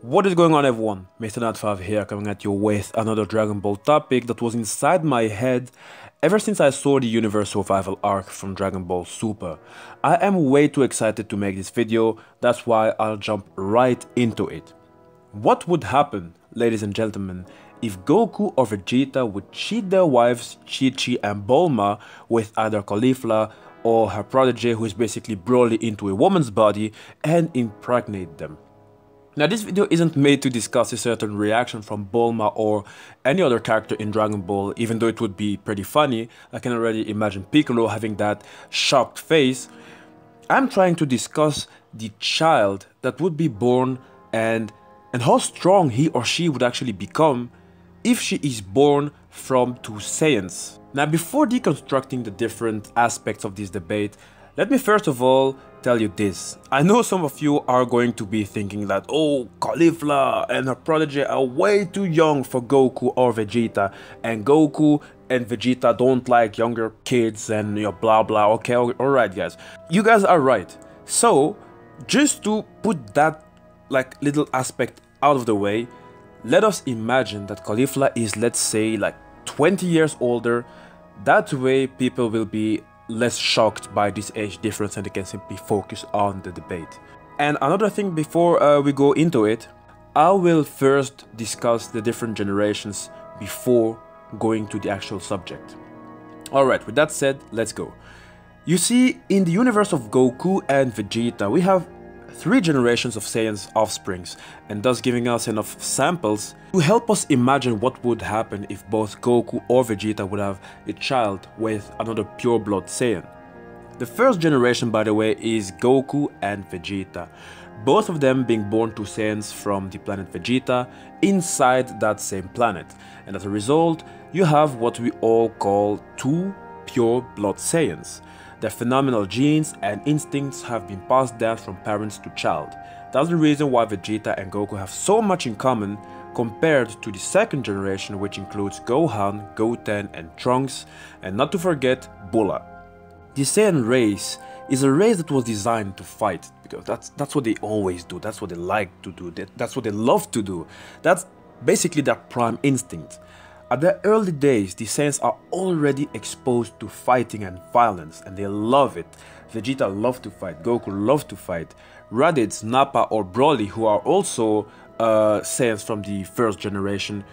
What is going on, everyone? Mr. Nat5 here, coming at you with another Dragon Ball topic that was inside my head ever since I saw the Universe Survival arc from Dragon Ball Super. I am way too excited to make this video, that's why I'll jump right into it. What would happen, ladies and gentlemen, if Goku or Vegeta would cheat their wives CHICHI and Bulma with either Caulifla or her protege, who is basically Broly, into a woman's body and impregnate them? Now, this video isn't made to discuss a certain reaction from Bulma or any other character in Dragon Ball, even though it would be pretty funny. I can already imagine Piccolo having that shocked face. I'm trying to discuss the child that would be born and how strong he or she would actually become if she is born from two Saiyans. Now, before deconstructing the different aspects of this debate, let me first of all tell you this. I know some of you are going to be thinking that, oh, Caulifla and her protege are way too young for Goku or Vegeta, and Goku and Vegeta don't like younger kids and blah blah. Okay, alright guys, you guys are right. So just to put that little aspect out of the way, let us imagine that Caulifla is, let's say, 20 years older. That way people will be less shocked by this age difference and they can simply focus on the debate. And another thing before we go into it, I will first discuss the different generations before going to the actual subject. Alright, with that said, let's go. You see, in the universe of Goku and Vegeta, we have 3 generations of Saiyan's offsprings, and thus giving us enough samples to help us imagine what would happen if both Goku or Vegeta would have a child with another pure-blood Saiyan. The first generation, by the way, is Goku and Vegeta, both of them being born to Saiyans from the planet Vegeta inside that same planet, and as a result, you have what we all call 2 pure-blood Saiyans. Their phenomenal genes and instincts have been passed down from parents to child. That's the reason why Vegeta and Goku have so much in common compared to the second generation, which includes Gohan, Goten and Trunks, and not to forget Bulla. The Saiyan race is a race that was designed to fight, because that's what they always do, that's what they like to do, that's what they love to do. That's basically their prime instinct. At their early days, the Saiyans are already exposed to fighting and violence, and they love it. Vegeta loves to fight, Goku loves to fight. Raditz, Nappa or Broly, who are also Saiyans from the first generation,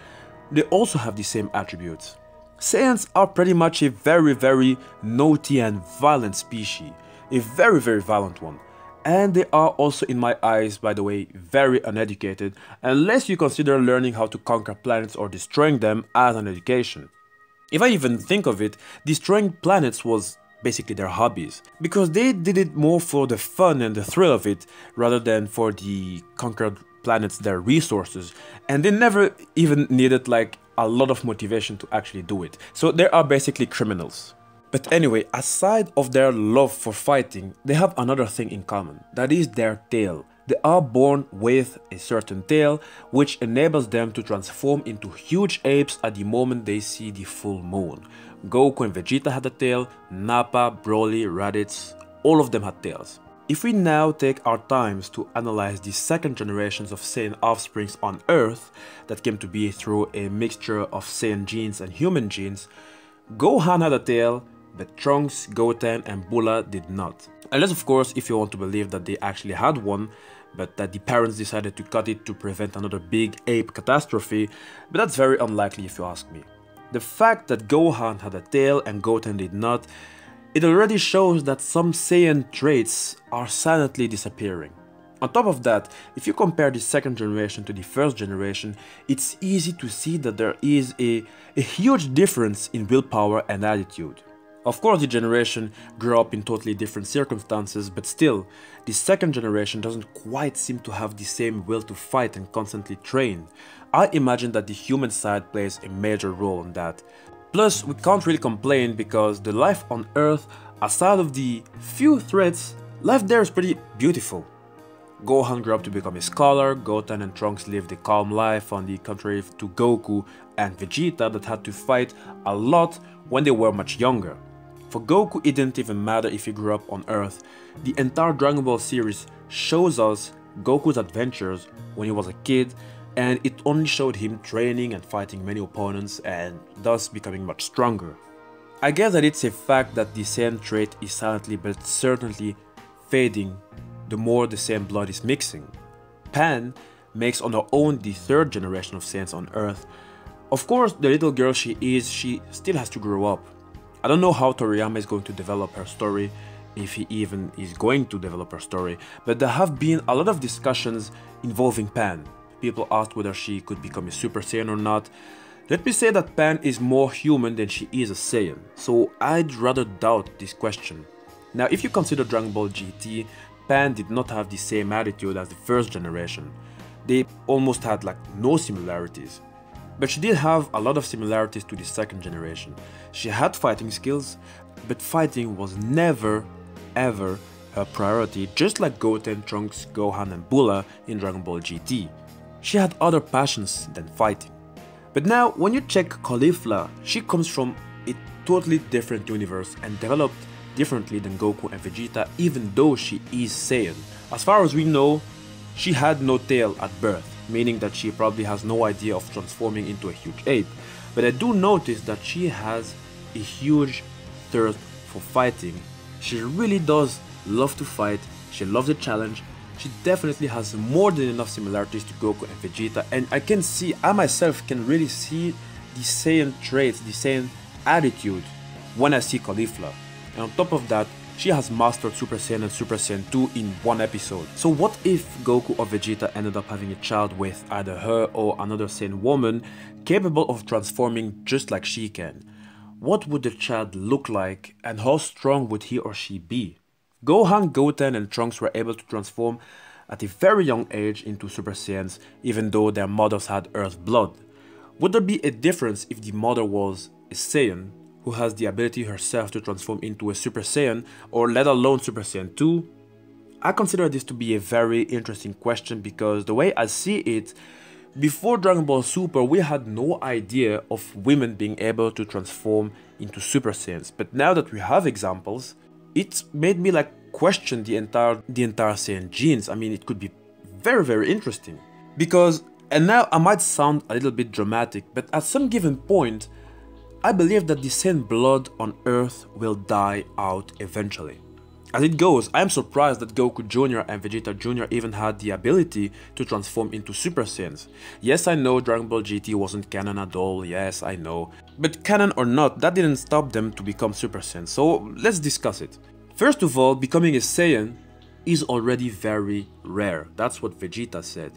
they also have the same attributes. Saiyans are pretty much a very naughty and violent species, a very violent one. And they are also, in my eyes, by the way, very uneducated, unless you consider learning how to conquer planets or destroying them as an education. If I even think of it, destroying planets was basically their hobbies, because they did it more for the fun and the thrill of it, rather than for the conquered planets, their resources, and they never even needed a lot of motivation to actually do it. So they are basically criminals. But anyway, aside of their love for fighting, they have another thing in common, that is their tail. They are born with a certain tail, which enables them to transform into huge apes at the moment they see the full moon. Goku and Vegeta had a tail, Nappa, Broly, Raditz, all of them had tails. If we now take our times to analyze the second generations of Saiyan offsprings on Earth, that came to be through a mixture of Saiyan genes and human genes, Gohan had a tail, but Trunks, Goten and Bulla did not. Unless of course if you want to believe that they actually had one, but that the parents decided to cut it to prevent another big ape catastrophe, but that's very unlikely if you ask me. The fact that Gohan had a tail and Goten did not, it already shows that some Saiyan traits are silently disappearing. On top of that, if you compare the second generation to the first generation, it's easy to see that there is a huge difference in willpower and attitude. Of course, the generation grew up in totally different circumstances, but still, the second generation doesn't quite seem to have the same will to fight and constantly train. I imagine that the human side plays a major role in that. Plus, we can't really complain because the life on Earth, aside of the few threats, life there is pretty beautiful. Gohan grew up to become a scholar, Goten and Trunks lived a calm life, on the contrary to Goku and Vegeta that had to fight a lot when they were much younger. For Goku, it didn't even matter if he grew up on Earth. The entire Dragon Ball series shows us Goku's adventures when he was a kid, and it only showed him training and fighting many opponents and thus becoming much stronger. I guess that it's a fact that the Saiyan trait is silently but certainly fading the more the Saiyan blood is mixing. Pan makes on her own the third generation of Saiyans on Earth. Of course, the little girl she is, she still has to grow up. I don't know how Toriyama is going to develop her story, if he even is going to develop her story, but there have been a lot of discussions involving Pan. People asked whether she could become a Super Saiyan or not. Let me say that Pan is more human than she is a Saiyan, so I'd rather doubt this question. Now, if you consider Dragon Ball GT, Pan did not have the same attitude as the first generation. They almost had like no similarities. But she did have a lot of similarities to the second generation. She had fighting skills, but fighting was never ever her priority, just like Goten, Trunks, Gohan and Bulla in Dragon Ball GT. She had other passions than fighting. But now, when you check Caulifla, she comes from a totally different universe and developed differently than Goku and Vegeta, even though she is Saiyan. As far as we know, she had no tail at birth, meaning that she probably has no idea of transforming into a huge ape. But I do notice that she has a huge thirst for fighting. She really does love to fight, she loves a challenge. She definitely has more than enough similarities to Goku and Vegeta, and I myself can really see the Saiyan traits, the Saiyan attitude when I see Caulifla. And on top of that, she has mastered Super Saiyan and Super Saiyan 2 in one episode. So what if Goku or Vegeta ended up having a child with either her or another Saiyan woman capable of transforming just like she can? What would the child look like and how strong would he or she be? Gohan, Goten and Trunks were able to transform at a very young age into Super Saiyans, even though their mothers had Earth blood. Would there be a difference if the mother was a Saiyan who has the ability herself to transform into a Super Saiyan, or let alone Super Saiyan 2? I consider this to be a very interesting question because the way I see it, before Dragon Ball Super we had no idea of women being able to transform into Super Saiyans, but now that we have examples, it made me like question the entire Saiyan genes. I mean, it could be very interesting. Because, and now I might sound a little bit dramatic, but at some given point, I believe that the Saiyan blood on Earth will die out eventually. As it goes, I am surprised that Goku Jr. and Vegeta Jr. even had the ability to transform into Super Saiyans. Yes, I know Dragon Ball GT wasn't canon at all, yes, I know. But canon or not, that didn't stop them to become Super Saiyans, so let's discuss it. First of all, becoming a Saiyan is already very rare. That's what Vegeta said.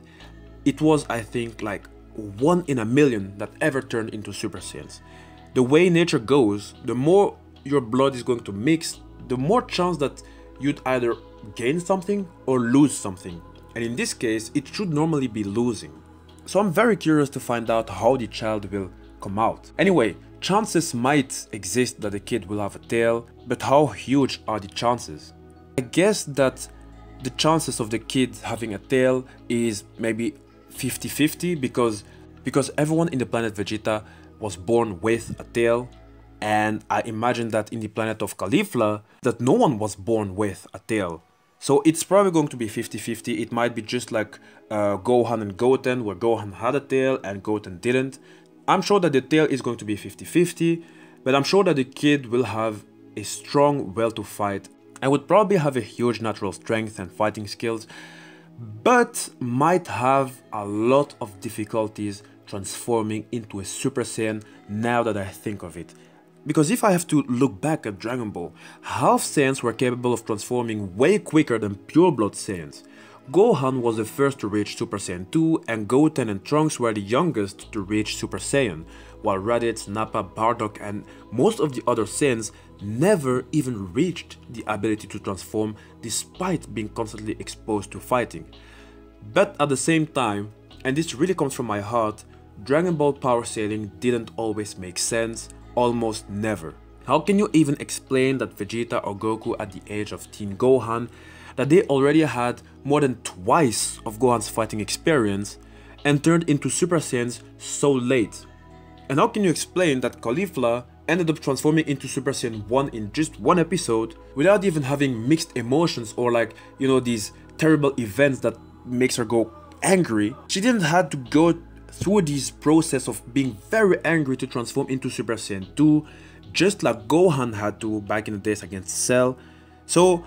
It was, I think, like 1 in a million that ever turned into Super Saiyans. The way nature goes, the more your blood is going to mix, the more chance that you'd either gain something or lose something. And in this case, it should normally be losing. So I'm very curious to find out how the child will come out. Anyway, chances might exist that the kid will have a tail, but how huge are the chances? I guess that the chances of the kid having a tail is maybe 50-50 because everyone in the planet Vegeta was born with a tail, and I imagine that in the planet of Caulifla that no one was born with a tail. So it's probably going to be 50-50. It might be just like Gohan and Goten, where Gohan had a tail and Goten didn't. I'm sure that the tail is going to be 50-50, but I'm sure that the kid will have a strong will to fight and would probably have a huge natural strength and fighting skills, but might have a lot of difficulties transforming into a Super Saiyan now that I think of it. Because if I have to look back at Dragon Ball, half Saiyans were capable of transforming way quicker than pure blood Saiyans. Gohan was the first to reach Super Saiyan 2, and Goten and Trunks were the youngest to reach Super Saiyan, while Raditz, Nappa, Bardock and most of the other Saiyans never even reached the ability to transform despite being constantly exposed to fighting. But at the same time, and this really comes from my heart, Dragon Ball power scaling didn't always make sense, almost never. How can you even explain that Vegeta or Goku at the age of Teen Gohan, that they already had more than twice of Gohan's fighting experience and turned into Super Saiyans so late? And how can you explain that Caulifla ended up transforming into Super Saiyan 1 in just one episode without even having mixed emotions or like, you know, these terrible events that makes her go angry. She didn't have to go through this process of being very angry to transform into Super Saiyan 2, just like Gohan had to back in the days against Cell. So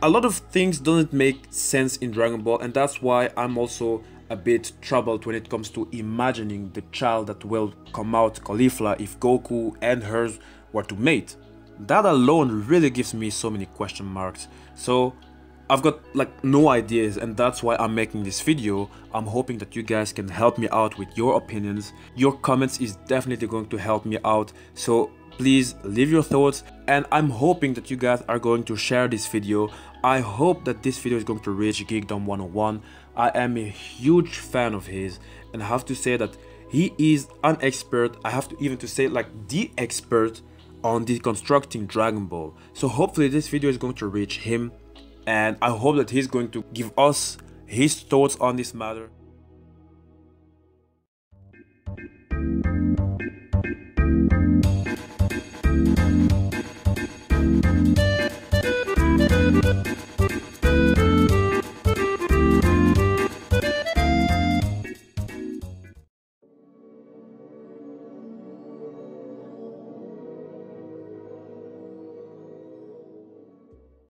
a lot of things don't make sense in Dragon Ball, and that's why I'm also a bit troubled when it comes to imagining the child that will come out, Caulifla, if Goku and hers were to mate. That alone really gives me so many question marks. So I've got like no ideas, and that's why I'm making this video. I'm hoping that you guys can help me out with your opinions. Your comments is definitely going to help me out, so please leave your thoughts, and I'm hoping that you guys are going to share this video. I hope that this video is going to reach GEEKDOM101. I am a huge fan of his, and I have to say that he is an expert. I have to even to say like the expert on deconstructing Dragon Ball. So hopefully this video is going to reach him, and I hope that he's going to give us his thoughts on this matter.